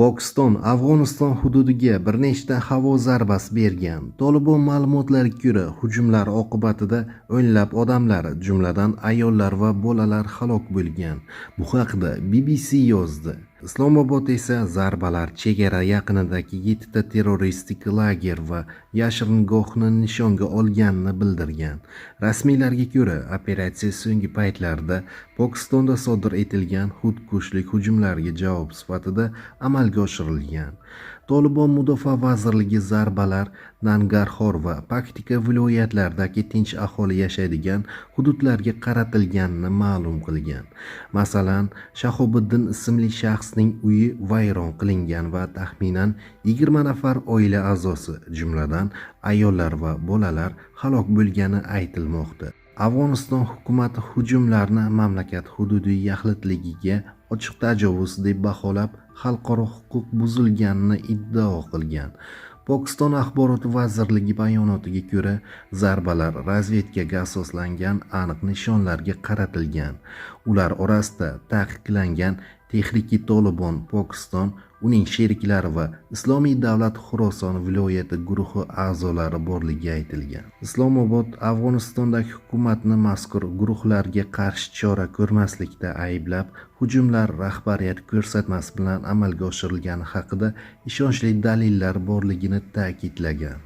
Pokiston Afg'oniston hududiga bir nechta havo zarbasi bergan. Tolibon ma'lumotlariga ko'ra, hujumlar oqibatida o'nlab odamlar, jumladan ayollar va bolalar halok bo'lgan. Bu haqda BBC yozdi. Islomobod esa zarbalar chegara yaqinidagi 7 ta terroristik lager va yashiringohni nishonga olganini bildirgan. Rasmiylarga ko'ra, operatsiya so'nggi paytlarda Pokistonda sodir etilgan xudkushlik hujumlariga javob sifatida amalga oshirilgan. Tolibon mudofaa vazirligi zarbalar Nangarxor va Paktika viloyatlaridagi tinch aholi yashaydigan hududlarga qaratilganini ma'lum qilgan. Masalan, Shahobiddin ismli shaxsning uyi vayron qilingan va taxminan 20 nafar oila a'zosi, jumladan ayollar va bolalar halok bo'lgani aytilmoqda. Afg'oniston hukumati hujumlarni mamlakat hududiy yaxlitligiga ochiq tajovuz deb baholab, xalqaro huquq buzilganini iddao qilgan. Pokiston axborot vazirligi bayonotiga ko'ra, zarbalar razvedkaga asoslangan aniq nishonlarga qaratilgan. Ular orasida taqiqlangan Tehriki Tolibon Pokiston, uning sheriklari va Islomiy davlat Xuroson viloyati guruhi a'zolari borligi aytilgan. Islomobod Afg'onistondagi hukumatni mazkur guruhlarga qarshi chora ko'rmaslikda ayblab, hujumlar rahbariyat ko'rsatmasi bilan amalga oshirilgani haqida ishonchli dalillar borligini ta'kidlagan.